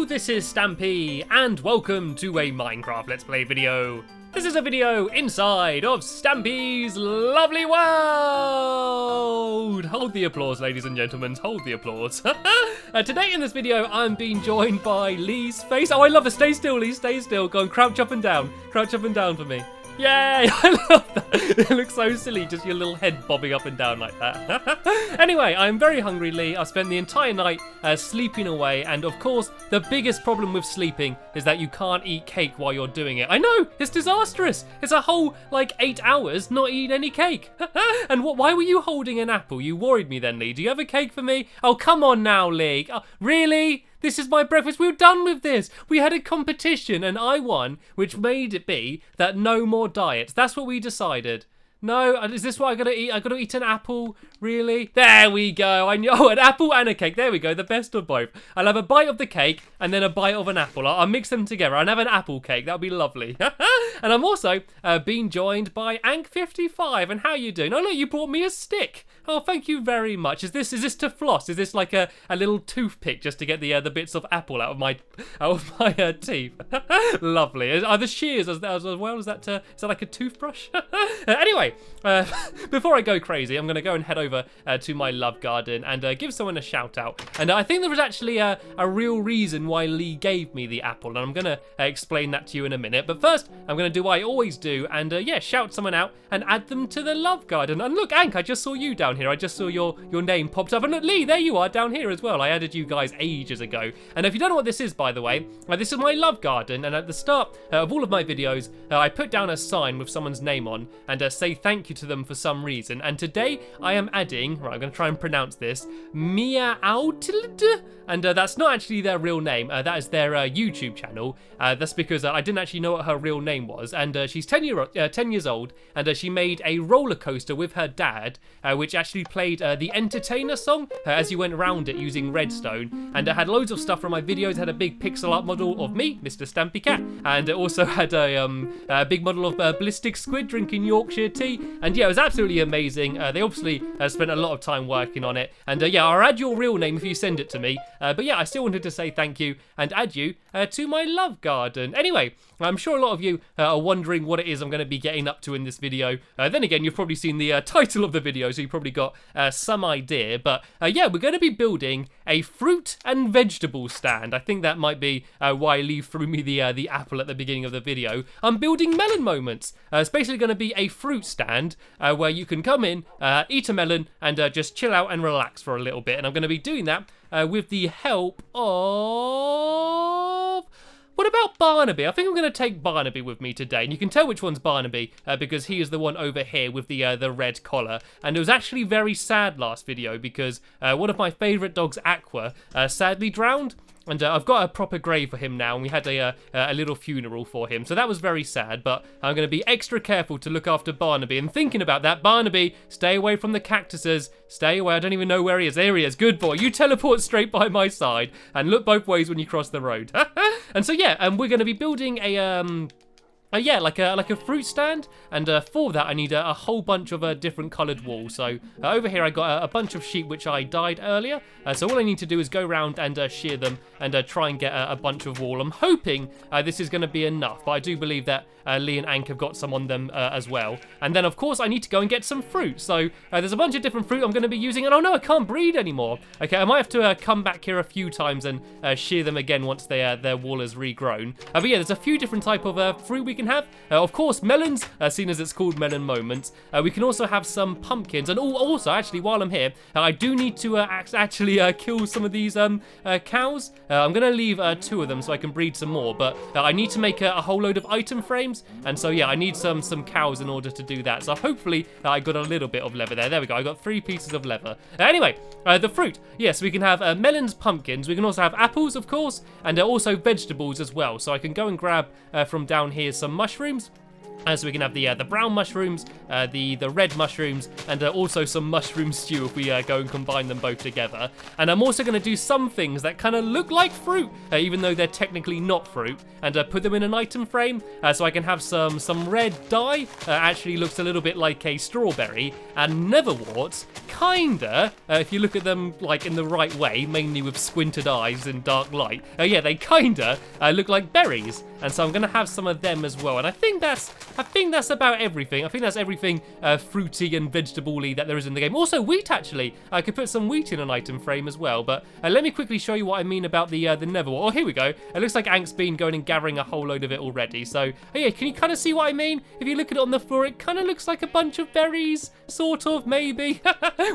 this is Stampy, and welcome to a Minecraft Let's Play video. This is a video inside of Stampy's lovely world! Hold the applause, ladies and gentlemen, hold the applause. Today in this video, I'm being joined by Lee's face. Oh, I love it. Stay still, Lee, stay still. Go on, crouch up and down. Crouch up and down for me. Yay! I love that. It looks so silly, just your little head bobbing up and down like that. Anyway, I'm very hungry, Lee. I spent the entire night sleeping away, and of course, the biggest problem with sleeping is that you can't eat cake while you're doing it. I know, it's disastrous. It's a whole, 8 hours not eating any cake. And why were you holding an apple? You worried me then, Lee. Do you have a cake for me? Oh, come on now, Lee. Oh, really? This is my breakfast. We were done with this. We had a competition and I won, which made it be that no more diets. That's what we decided. No, is this what I gotta eat? I gotta eat an apple? Really? There we go. Oh, an apple and a cake. There we go. The best of both. I'll have a bite of the cake and then a bite of an apple. I'll mix them together and have an apple cake. That'll be lovely. And I'm also being joined by ANK55. And how you doing? Oh, look, you brought me a stick. Oh, thank you very much. Is this to floss? Is this like a little toothpick just to get the bits of apple out of my teeth? Lovely. Are the shears as well? Is that like a toothbrush? Anyway, before I go crazy, I'm going to go and head over to my love garden and give someone a shout out. And I think there was actually a real reason why Lee gave me the apple, and I'm going to explain that to you in a minute. But first, I'm going to do what I always do and shout someone out and add them to the love garden. And look, Ank, I just saw you down here. I just saw your name popped up, and look, Lee, there you are down here as well. I added you guys ages ago. And if you don't know what this is, by the way, this is my love garden, and at the start of all of my videos, I put down a sign with someone's name on and say thank you to them for some reason. And today I am adding, right, I'm going to try and pronounce this, Meowtld, and that's not actually their real name. That is their YouTube channel. That's because I didn't actually know what her real name was, and she's 10 years old, and she made a roller coaster with her dad, which actually played the Entertainer song as you went around it using redstone, and it had loads of stuff from my videos. It had a big pixel art model of me, Mr. Stampy Cat, and it also had a big model of Ballistic Squid drinking Yorkshire tea, and yeah, it was absolutely amazing. They obviously spent a lot of time working on it, and I'll add your real name if you send it to me, but yeah, I still wanted to say thank you and add you to my love garden. Anyway, I'm sure a lot of you are wondering what it is I'm going to be getting up to in this video. Then again, you've probably seen the title of the video, so you probably got some idea. But yeah, we're going to be building a fruit and vegetable stand. I think that might be why Lee threw me the apple at the beginning of the video. I'm building melon moments. It's basically going to be a fruit stand where you can come in, eat a melon, and just chill out and relax for a little bit. And I'm going to be doing that with the help of... What about Barnaby? I think I'm going to take Barnaby with me today. And you can tell which one's Barnaby because he is the one over here with the red collar. And it was actually very sad last video because one of my favourite dogs, Aqua, sadly drowned. And I've got a proper grave for him now, and we had a little funeral for him. So that was very sad, but I'm going to be extra careful to look after Barnaby. And thinking about that, Barnaby, stay away from the cactuses. Stay away. I don't even know where he is. There he is. Good boy. You teleport straight by my side and look both ways when you cross the road. And so, yeah, we're going to be building like a fruit stand, and for that I need a whole bunch of different coloured wool. So over here I got a bunch of sheep which I dyed earlier, so all I need to do is go around and shear them and try and get a bunch of wool. I'm hoping this is going to be enough, but I do believe that Lee and Ank have got some on them as well. And then of course I need to go and get some fruit, so there's a bunch of different fruit I'm going to be using, and oh no, I can't breed anymore. Okay, I might have to come back here a few times and shear them again once their wool has regrown. But yeah, there's a few different type of fruit we can have. Of course, melons, seeing as it's called Melon Moments. We can also have some pumpkins. And also, actually, while I'm here, I do need to actually kill some of these cows. I'm going to leave 2 of them so I can breed some more. But I need to make a whole load of item frames. And so, yeah, I need some cows in order to do that. So hopefully, I got a little bit of leather there. There we go. I got 3 pieces of leather. Anyway, the fruit. Yes, we can have melons, pumpkins. We can also have apples, of course. And also vegetables as well. So I can go and grab from down here some mushrooms. So we can have the brown mushrooms, the red mushrooms, and also some mushroom stew if we go and combine them both together. And I'm also going to do some things that kind of look like fruit, even though they're technically not fruit, and put them in an item frame. So I can have some red dye, actually looks a little bit like a strawberry, and neverworts, kinda, if you look at them like in the right way, mainly with squinted eyes and dark light, yeah, they kinda look like berries. And so I'm going to have some of them as well. And I think that's about everything. I think that's everything fruity and vegetable-y that there is in the game. Also, wheat, actually. I could put some wheat in an item frame as well. But let me quickly show you what I mean about the neverwort. Oh, here we go. It looks like Ank's been going and gathering a whole load of it already. So, yeah, can you kind of see what I mean? If you look at it on the floor, it kind of looks like a bunch of berries. Sort of, maybe.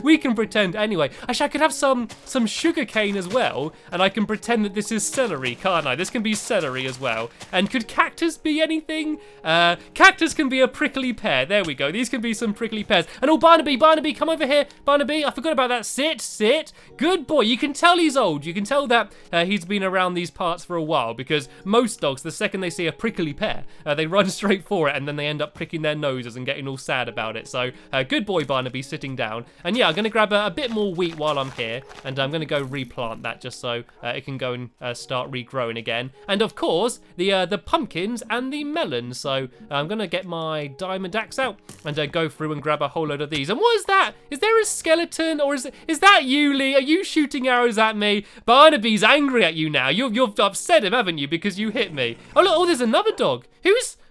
We can pretend. Anyway, actually, I could have some sugar cane as well. And I can pretend that this is celery, can't I? This can be celery as well. And could cactus be anything? Cactus can be a prickly pear. There we go. These can be some prickly pears. And oh, Barnaby, come over here. Barnaby, I forgot about that. Sit. Good boy. You can tell he's old. You can tell that he's been around these parts for a while, because most dogs, the second they see a prickly pear, they run straight for it, and then they end up pricking their noses and getting all sad about it. So good boy, Barnaby, sitting down. And yeah, I'm going to grab a bit more wheat while I'm here, and I'm going to go replant that just so it can go and start regrowing again. And of course, the pumpkins and the melons. So I'm gonna get my diamond axe out and go through and grab a whole load of these. And what is that? Is there a skeleton, or is that you, Lee? Are you shooting arrows at me? Barnaby's angry at you now. You've upset him, haven't you? Because you hit me. Oh look! Oh, there's another dog.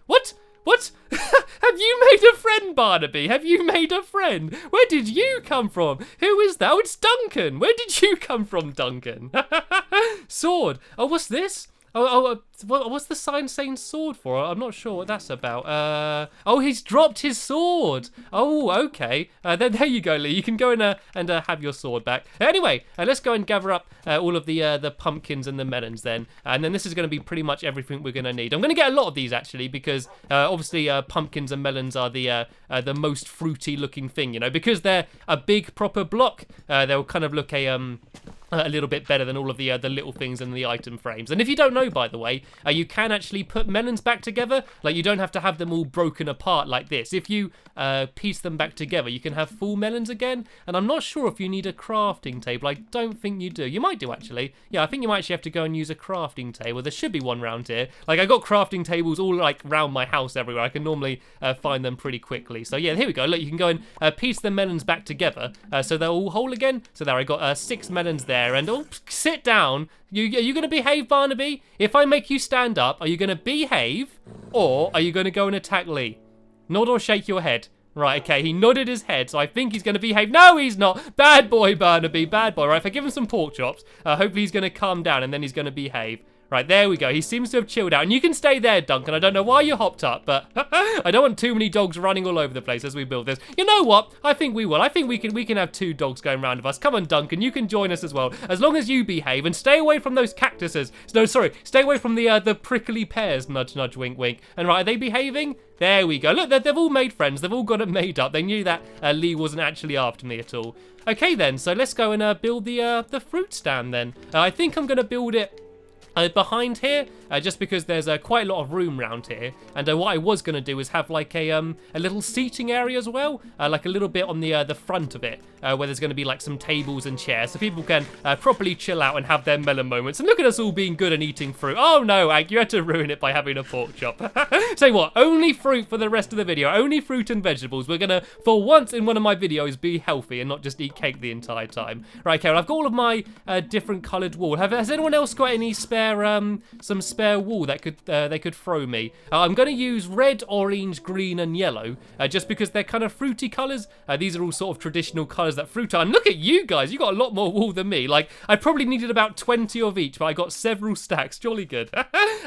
What? Have you made a friend, Barnaby? Have you made a friend? Where did you come from? Who is that? Oh, it's Duncan. Where did you come from, Duncan? Sword. Oh, what's this? What's the sign saying sword for? I'm not sure what that's about. Oh, he's dropped his sword. Oh, okay. Then there you go, Lee. You can go and have your sword back. Anyway, let's go and gather up all of the pumpkins and the melons then. And then this is going to be pretty much everything we're going to need. I'm going to get a lot of these actually, because obviously pumpkins and melons are the most fruity looking thing, you know, because they're a big proper block. They'll kind of look a little bit better than all of the little things in the item frames. And if you don't know, by the way, you can actually put melons back together. Like, you don't have to have them all broken apart like this. If you piece them back together, you can have full melons again. And I'm not sure if you need a crafting table. I don't think you do. You might do, actually. Yeah, I think you might actually have to go and use a crafting table. There should be one around here. Like, I got crafting tables all, like, around my house everywhere. I can normally find them pretty quickly. So, yeah, here we go. Look, you can go and piece the melons back together so they're all whole again. So there, I got 6 melons there. And oh, sit down. Are you going to behave, Barnaby? If I make you stand up, are you going to behave, or are you going to go and attack Lee? Nod or shake your head. Right, okay, he nodded his head, so I think he's going to behave. No, he's not. Bad boy, Barnaby, bad boy. Right, if I give him some pork chops, hopefully he's going to calm down, and then he's going to behave. Right, there we go. He seems to have chilled out. And you can stay there, Duncan. I don't know why you hopped up, but I don't want too many dogs running all over the place as we build this. You know what? I think we will. I think we can have 2 dogs going round with us. Come on, Duncan. You can join us as well. As long as you behave and stay away from those cactuses. No, sorry. Stay away from the prickly pears. Nudge, nudge, wink, wink. And right, are they behaving? There we go. Look, they've all made friends. They've all got it made up. They knew that Lee wasn't actually after me at all. Okay, then. So let's go and build the fruit stand then. I think I'm going to build it behind here, just because there's quite a lot of room around here. And what I was going to do is have like a little seating area as well, like a little bit on the front of it, where there's going to be like some tables and chairs, so people can properly chill out and have their melon moments. And look at us all being good and eating fruit. Oh no, Ank, you had to ruin it by having a pork chop. Say what? Only fruit for the rest of the video. Only fruit and vegetables. We're going to, for once in one of my videos, be healthy and not just eat cake the entire time. Right, Karen, I've got all of my different coloured wool. Has anyone else got any some spare wool that they could throw me? I'm going to use red, orange, green, and yellow, just because they're kind of fruity colours. These are all sort of traditional colours that fruit are. And look at you guys, you got a lot more wool than me. Like, I probably needed about 20 of each, but I got several stacks. Jolly good.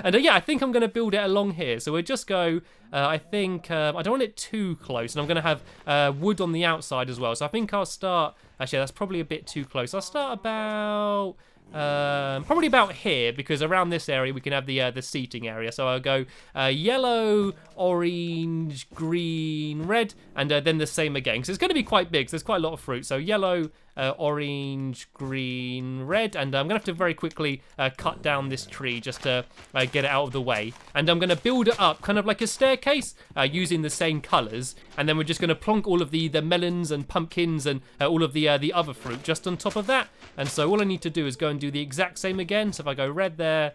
And yeah, I think I'm going to build it along here. So we'll just go. I think I don't want it too close, and I'm going to have wood on the outside as well. So I think I'll start. Actually, that's probably a bit too close. I'll start about. Probably about here, because around this area we can have the seating area. So I'll go yellow, orange, green, red, and then the same again, because it's going to be quite big, so there's quite a lot of fruit. So yellow, orange, green, red, and I'm gonna have to very quickly cut down this tree just to get it out of the way. And I'm gonna build it up kind of like a staircase using the same colors, and then we're just gonna plonk all of the melons and pumpkins and all of the other fruit just on top of that. And so all I need to do is go and do the exact same again. So if I go red there,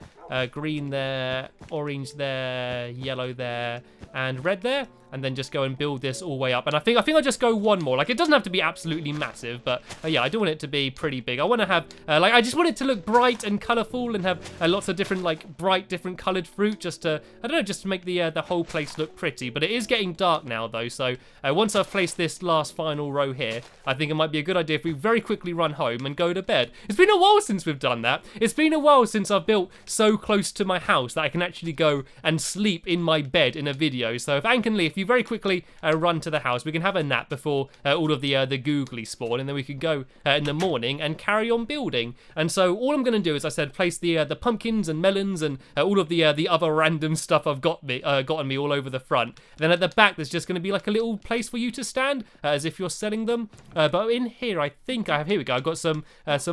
green there, orange there, yellow there, and red there, and then just go and build this all the way up. And I think I'll just go one more. Like, it doesn't have to be absolutely massive, but yeah, I do want it to be pretty big. I want to have, like, I just want it to look bright and colorful and have lots of different, like, bright, different colored fruit, just to, I don't know, just to make the whole place look pretty. But it is getting dark now, though, so once I've placed this last final row here, I think it might be a good idea if we very quickly run home and go to bed. It's been a while since we've done that. It's been a while since I've built so close to my house that I can actually go and sleep in my bed in a video. So if ANK and Lee, if you very quickly run to the house, we can have a nap before all of the googly spawn, and then we can go in the morning and carry on building. And so all I'm going to do is, I said, place the pumpkins and melons and all of the other random stuff I've gotten me all over the front. And then at the back, there's just going to be like a little place for you to stand as if you're selling them. But in here, I think I have, here we go, I've got some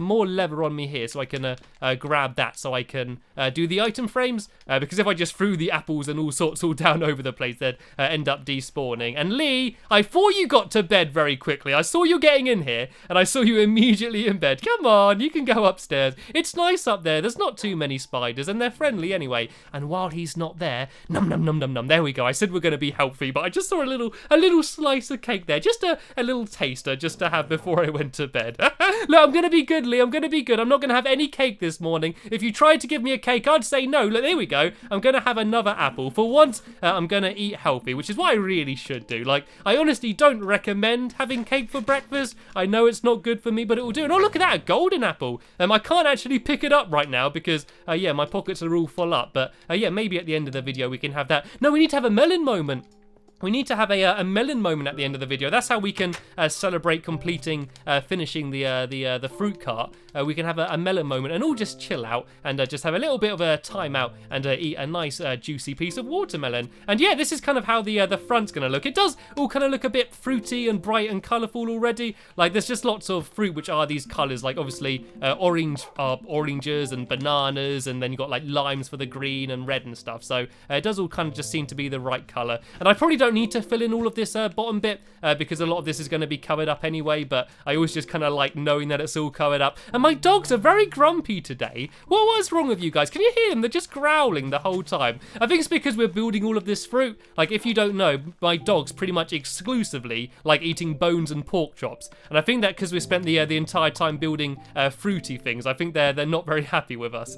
more leather on me here, so I can grab that so I can do the item frames, because if I just threw the apples and all sorts all down over the place, they'd end up despawning. And Lee, I thought you got to bed very quickly. I saw you getting in here, and I saw you immediately in bed. Come on, you can go upstairs. It's nice up there. There's not too many spiders, and they're friendly anyway. And while he's not there, num num num num num. There we go. I said we're going to be healthy, but I just saw a little slice of cake there, just a little taster, just to have before I went to bed. Look, I'm going to be good, Lee. I'm going to be good. I'm not going to have any cake this morning. If you tried to give me a cake, I'd say no. Look, there we go. I'm going to have another apple. For once, I'm going to eat healthy, which is what I really should do. Like, I honestly don't recommend having cake for breakfast. I know it's not good for me, but it will do. And oh, look at that, a golden apple. I can't actually pick it up right now because, yeah, my pockets are all full up. But, yeah, maybe at the end of the video we can have that. No, we need to have a melon moment. We need to have a melon moment at the end of the video. That's how we can celebrate completing, finishing the fruit cart. We can have a melon moment and all just chill out and just have a little bit of a time out and eat a nice juicy piece of watermelon. And yeah, this is kind of how the front's gonna look. It does all kind of look a bit fruity and bright and colourful already. Like, there's just lots of fruit which are these colours. Like, obviously orange are oranges and bananas, and then you've got like limes for the green and red and stuff. So it does all kind of just seem to be the right colour. And I probably don't need to fill in all of this bottom bit because a lot of this is going to be covered up anyway, but I always just kind of like knowing that it's all covered up. And my dogs are very grumpy today. What was wrong with you guys? Can you hear them? They're just growling the whole time. I think it's because we're building all of this fruit. Like, if you don't know, my dogs pretty much exclusively like eating bones and pork chops, and I think that because we spent the entire time building fruity things, I think they're not very happy with us.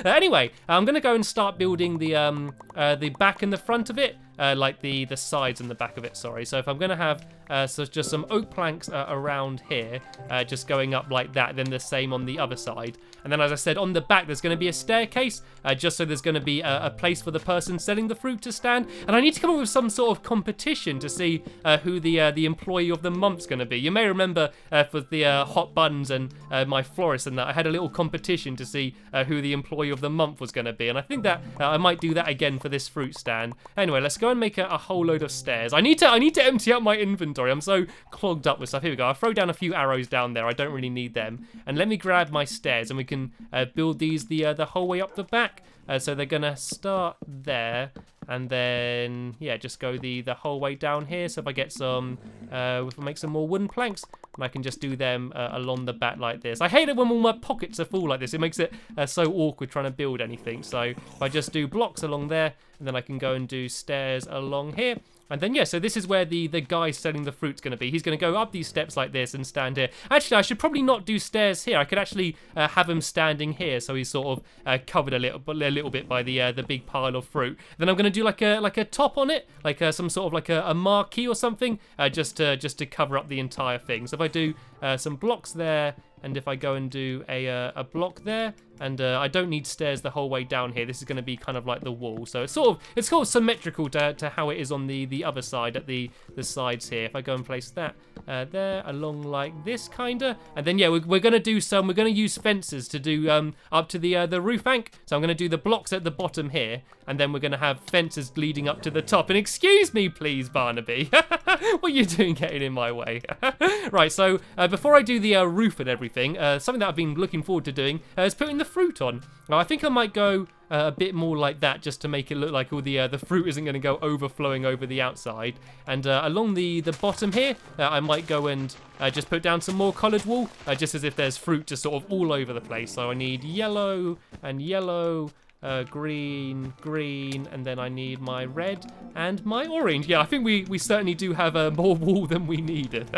Anyway, I'm gonna go and start building the back and the front of it. Like the sides and the back of it, sorry. So if I'm going to have so just some oak planks around here, just going up like that, then the same on the other side. And then, as I said, on the back, there's going to be a staircase, just so there's going to be a place for the person selling the fruit to stand. And I need to come up with some sort of competition to see who the employee of the month's going to be. You may remember for the hot buns and my florist and that, I had a little competition to see who the employee of the month was going to be. And I think that I might do that again for this fruit stand. Anyway, let's go and make a whole load of stairs. I need to empty out my inventory. I'm so clogged up with stuff. Here we go. I'll throw down a few arrows down there. I don't really need them. And let me grab my stairs, and we can build these the whole way up the back. So they're gonna start there, and then yeah, just go the whole way down here. So if I get some, if I make some more wooden planks, and I can just do them along the back like this. I hate it when all my pockets are full like this. It makes it so awkward trying to build anything. So if I just do blocks along there, and then I can go and do stairs along here. And then, yeah, so this is where the guy selling the fruit's going to be. He's going to go up these steps like this and stand here. Actually, I should probably not do stairs here. I could actually have him standing here, so he's sort of covered a little bit by the big pile of fruit. Then I'm going to do like a top on it, like some sort of like a marquee or something, just to cover up the entire thing. So if I do some blocks there, and if I go and do a block there, and I don't need stairs the whole way down here. This is going to be kind of like the wall, so it's sort of symmetrical to how it is on the other side at the sides here. If I go and place that there along like this kinda, and then yeah, we're going to use fences to do up to the roof ank. So I'm going to do the blocks at the bottom here, and then we're going to have fences leading up to the top. And excuse me, please, Barnaby, what are you doing getting in my way? Right, so before I do the roof and everything, something that I've been looking forward to doing is putting the fruit on. Now, I think I might go a bit more like that, just to make it look like all the fruit isn't going to go overflowing over the outside. And along the bottom here, I might go and just put down some more coloured wool, just as if there's fruit just sort of all over the place. So I need yellow and yellow, green, green, and then I need my red and my orange. Yeah, I think we certainly do have more wool than we needed.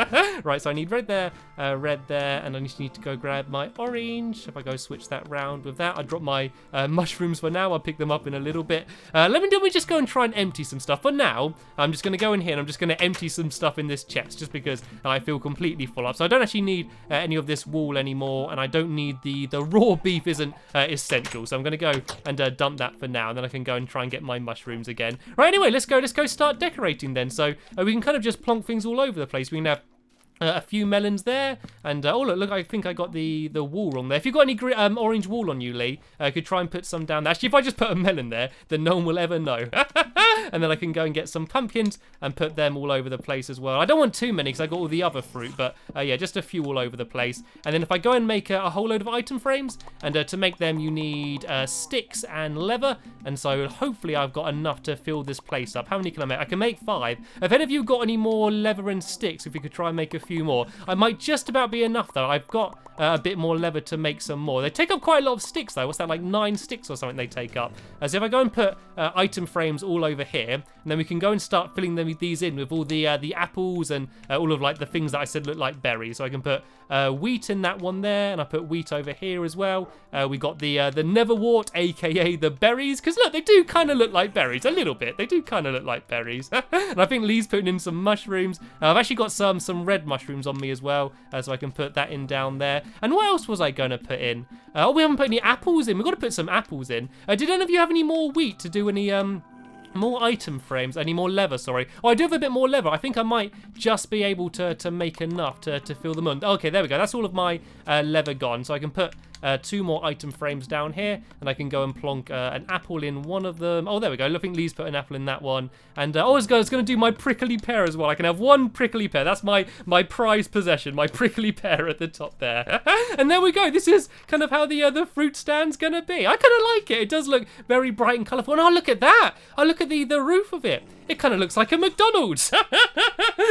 Right, so I need red there, and I just need to go grab my orange. If I go switch that round with that, I drop my mushrooms for now. I'll pick them up in a little bit. Let me just go and try and empty some stuff. For now, I'm just going to go in here and I'm just going to empty some stuff in this chest, just because I feel completely full up. So I don't actually need any of this wool anymore, and I don't need the raw beef isn't essential. So I'm going to go and dump that for now, and then I can go and try and get my mushrooms again. Right, anyway, let's go start decorating then. So we can kind of just plonk things all over the place. We can have a few melons there, and oh look, I think I got the wool wrong there. If you've got any orange wool on you, Lee, I could try and put some down there. Actually, if I just put a melon there, then no one will ever know. And then I can go and get some pumpkins and put them all over the place as well. I don't want too many because I got all the other fruit, but yeah, just a few all over the place. And then if I go and make a whole load of item frames, and to make them you need sticks and leather, and so hopefully I've got enough to fill this place up. How many can I make? I can make 5. If any of you got any more leather and sticks, if you could try and make a few more. I might just about be enough though. I've got a bit more leather to make some more. They take up quite a lot of sticks though. What's that, like 9 sticks or something they take up? So if I go and put item frames all over here, and then we can go and start filling them with these in with all the apples and all of like the things that I said look like berries. So I can put wheat in that one there, and I put wheat over here as well. We got the neverwort, aka the berries, because look, they do kind of look like berries a little bit. They do kind of look like berries. And I think Lee's putting in some mushrooms. I've actually got some red mushrooms on me as well, so I can put that in down there. And what else was I going to put in? Oh, we haven't put any apples in. We've got to put some apples in. Did any of you have any more wheat to do any more item frames? Any more leather, sorry. Oh, I do have a bit more leather. I think I might just be able to make enough to fill them on. Okay, there we go. That's all of my leather gone. So I can put 2 more item frames down here, and I can go and plonk an apple in one of them. Oh, there we go. I think Lee's put an apple in that one. And I was going to do my prickly pear as well. I can have 1 prickly pear. That's my prized possession, my prickly pear at the top there. And there we go. This is kind of how the fruit stand's going to be. I kind of like it. It does look very bright and colourful. And oh, look at that. Oh, look at the roof of it. It kind of looks like a McDonald's.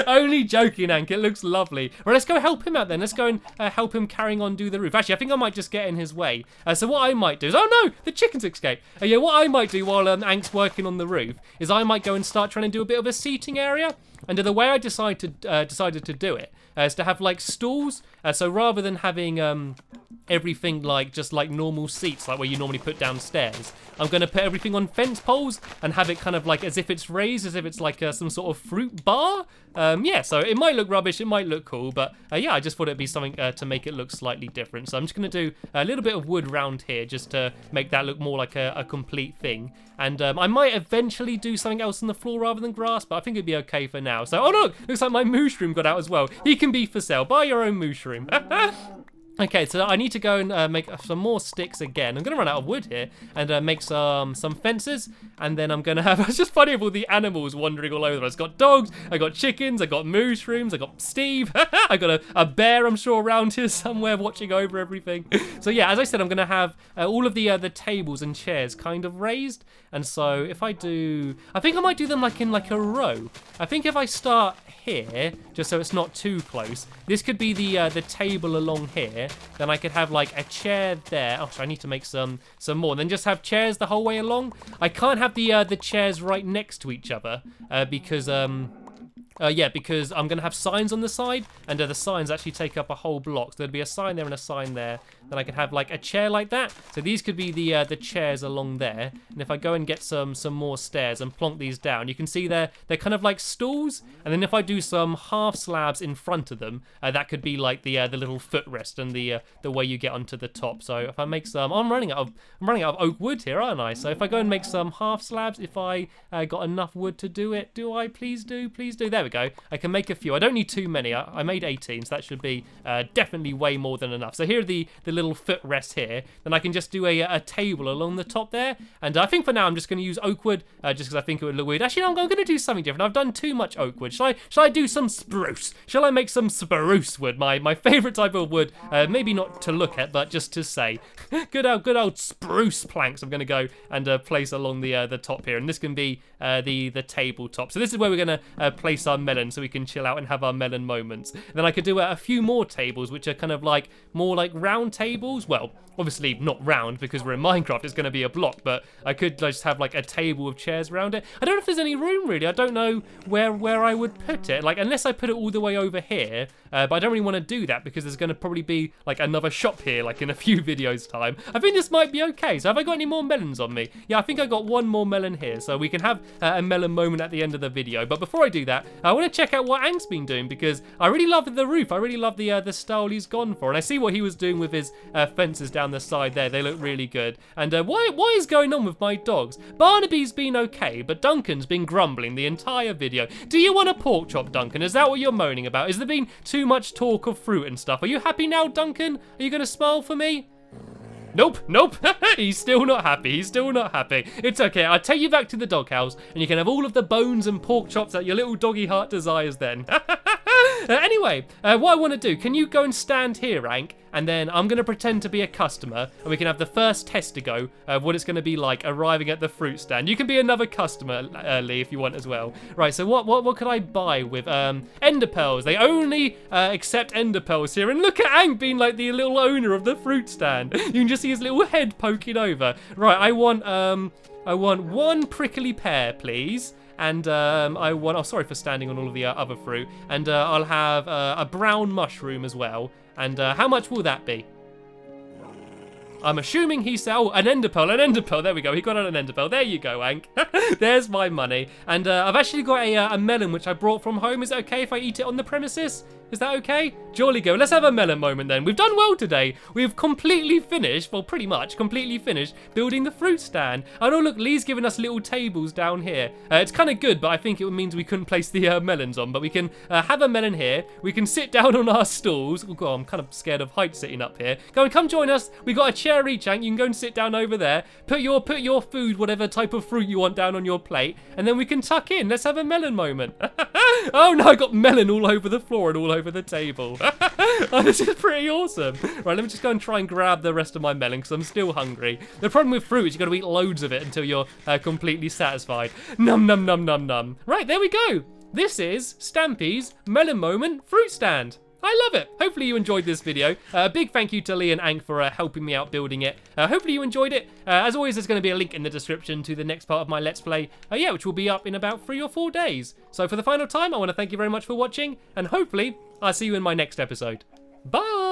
Only joking, Ank. It looks lovely. Well, let's go help him out then. Let's go and help him carrying on do the roof. Actually, I think I might just get in his way. So what I might do is, oh no, the chickens escaped. Yeah, what I might do while Ank's working on the roof is I might go and start trying to do a bit of a seating area. And the way I decided to do it is to have like stools. So rather than having everything like just like normal seats, like where you normally put downstairs, I'm going to put everything on fence poles and have it kind of like as if it's raised, as if it's like some sort of fruit bar. Yeah, so it might look rubbish, it might look cool, but yeah, I just thought it'd be something to make it look slightly different. So I'm just going to do a little bit of wood round here just to make that look more like a complete thing. And I might eventually do something else on the floor rather than grass, but I think it'd be okay for now. So, oh look, looks like my mushroom got out as well. He can be for sale. Buy your own mushroom. Okay, so I need to go and make some more sticks again. I'm going to run out of wood here and make some fences. And then I'm going to have... It's just funny with all the animals wandering all over the place. I got dogs, I got chickens, I got mushrooms, I got Steve. I got a bear, I'm sure, around here somewhere watching over everything. So yeah, as I said, I'm going to have all of the tables and chairs kind of raised. And so if I do... I think I might do them like in like a row. I think if I start here, just so it's not too close, this could be the table along here. Then I could have like a chair there. Oh, so I need to make some more. Then just have chairs the whole way along. I can't have the chairs right next to each other because because I'm going to have signs on the side, and the signs actually take up a whole block. So there'd be a sign there and a sign there. Then I could have like a chair like that. So these could be the chairs along there. And if I go and get some more stairs and plonk these down, you can see they're kind of like stools. And then if I do some half slabs in front of them, that could be like the little footrest and the way you get onto the top. So if I make some, I'm running out of oak wood here, aren't I? So if I go and make some half slabs, if I got enough wood to do it, do I? Please do. There we go. I can make a few. I don't need too many. I made 18, so that should be definitely way more than enough. So here are the little footrest here, then I can just do a table along the top there. And I think for now I'm just going to use oak wood, just because I think it would look weird. Actually, no, I'm going to do something different. I've done too much oak wood. Shall I do some spruce? Shall I make some spruce wood? My favourite type of wood. Maybe not to look at, but just to say. Good old spruce planks I'm going to go and place along the top here. And this can be the tabletop. So this is where we're going to place our melon so we can chill out and have our melon moments. And then I could do a few more tables, which are kind of like more like round tables. Well, obviously not round because we're in Minecraft, it's going to be a block, but I could just have like a table with chairs around it. I don't know if there's any room really. I don't know where I would put it, like unless I put it all the way over here, but I don't really want to do that because there's going to probably be like another shop here like in a few videos time. I think this might be okay. So have I got any more melons on me? Yeah, I think I got one more melon here, so we can have a melon moment at the end of the video. But before I do that, I want to check out what Ank's been doing because I really love the roof. I really love the style he's gone for, and I see what he was doing with his fences down the side there. They look really good. And what is going on with my dogs? Barnaby's been okay, but Duncan's been grumbling the entire video. Do you want a pork chop, Duncan? Is that what you're moaning about? Has there been too much talk of fruit and stuff? Are you happy now, Duncan? Are you going to smile for me? Nope. He's still not happy. It's okay. I'll take you back to the doghouse and you can have all of the bones and pork chops that your little doggy heart desires then. Anyway, what I want to do, can you go and stand here, Ank? And then I'm going to pretend to be a customer and we can have the first test to go of what it's going to be like arriving at the fruit stand. You can be another customer, Lee, if you want as well. Right, so what could I buy with ender pearls? They only accept ender pearls here. And look at Ank being like the little owner of the fruit stand. You can just see his little head poking over. Right, I want one prickly pear, please. And I want, oh, sorry for standing on all of the other fruit. And I'll have a brown mushroom as well. And how much will that be? I'm assuming he said, oh, an ender pearl. There we go. He got an ender pearl. There you go, Ank. There's my money. And I've actually got a melon which I brought from home. Is it okay if I eat it on the premises? Is that okay? Jolly go. Let's have a melon moment then. We've done well today. We've completely finished, well, pretty much completely finished building the fruit stand. And oh, look, Lee's given us little tables down here. It's kind of good, but I think it means we couldn't place the melons on. But we can have a melon here. We can sit down on our stools. Oh, God, I'm kind of scared of heights sitting up here. Go and come join us. We got a chair each, Ank. You can go and sit down over there. Put your food, whatever type of fruit you want, down on your plate. And then we can tuck in. Let's have a melon moment. Oh, no, I got melon all over the floor and all over the table. Oh, this is pretty awesome. Right, let me just go and try and grab the rest of my melon because I'm still hungry. The problem with fruit is you've got to eat loads of it until you're completely satisfied. Num, num, num, num, num. Right, there we go. This is Stampy's melon moment fruit stand. I love it. Hopefully you enjoyed this video. A big thank you to Lee and Ank for helping me out building it. Hopefully you enjoyed it. As always, there's going to be a link in the description to the next part of my Let's Play, which will be up in about 3 or 4 days. So for the final time, I want to thank you very much for watching, and hopefully I'll see you in my next episode. Bye!